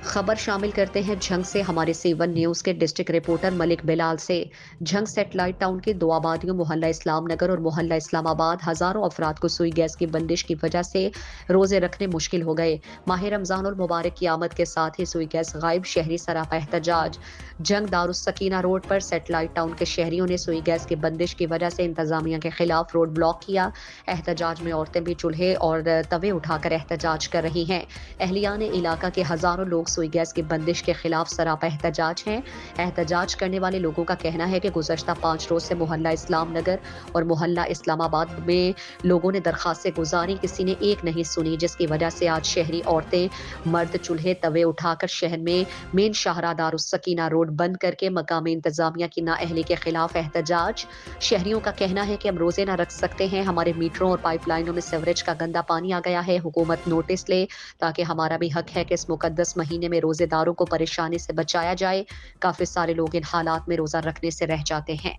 खबर शामिल करते हैं झंग से। हमारे C1 न्यूज के डिस्ट्रिक्ट रिपोर्टर मलिक बिलाल से। झंग सेटेलाइट टाउन के दो आबादियों मोहल्ला इस्लाम नगर और मोहल्ला इस्लामाबाद हजारों अफराद को सुई गैस की बंदिश की वजह से रोजे रखने मुश्किल हो गए। माह रमजान और मुबारक की आमद के साथ ही सुई गैस गायब, शहरी सरापा एहतजाज। जंग दारुस्सकीना रोड पर सेटेलाइट टाउन के शहरियों ने सुई गैस की बंदिश की वजह से इंतजामिया के खिलाफ रोड ब्लॉक किया। एहतजाज में औरतें भी चूल्हे और तवे उठाकर एहतजाज कर रही हैं। अहलियान इलाका के हजारों लोग सुई गैस की बंदिश के खिलाफ सरापा एहतजाज हैं। एहतजाज करने वाले लोगों का कहना है कि गुज़श्ता 5 रोज से मोहल्ला इस्लाम नगर और मोहल्ला इस्लामाबाद में लोगों ने दरखास्तें गुजारी, किसी ने एक नहीं सुनी, जिसकी वजह से आज शहरी औरतें मर्द चूल्हे तवे उठाकर शहर में मेन शाहरा दारुस्सकीना रोड बंद करके मकामी इंतजामिया की नाअहली के खिलाफ एहतजाज। शहरियों का कहना है कि हम रोजे ना रख सकते हैं, हमारे मीटरों और पाइपलाइनों में सीवरेज का गंदा पानी आ गया है, हुकूमत नोटिस ले, ताकि हमारा भी हक है कि इस मुकद्दस महीने में रोजेदारों को परेशानी से बचाया जाए। काफी सारे लोग इन हालात में रोजा रखने से रह जाते हैं।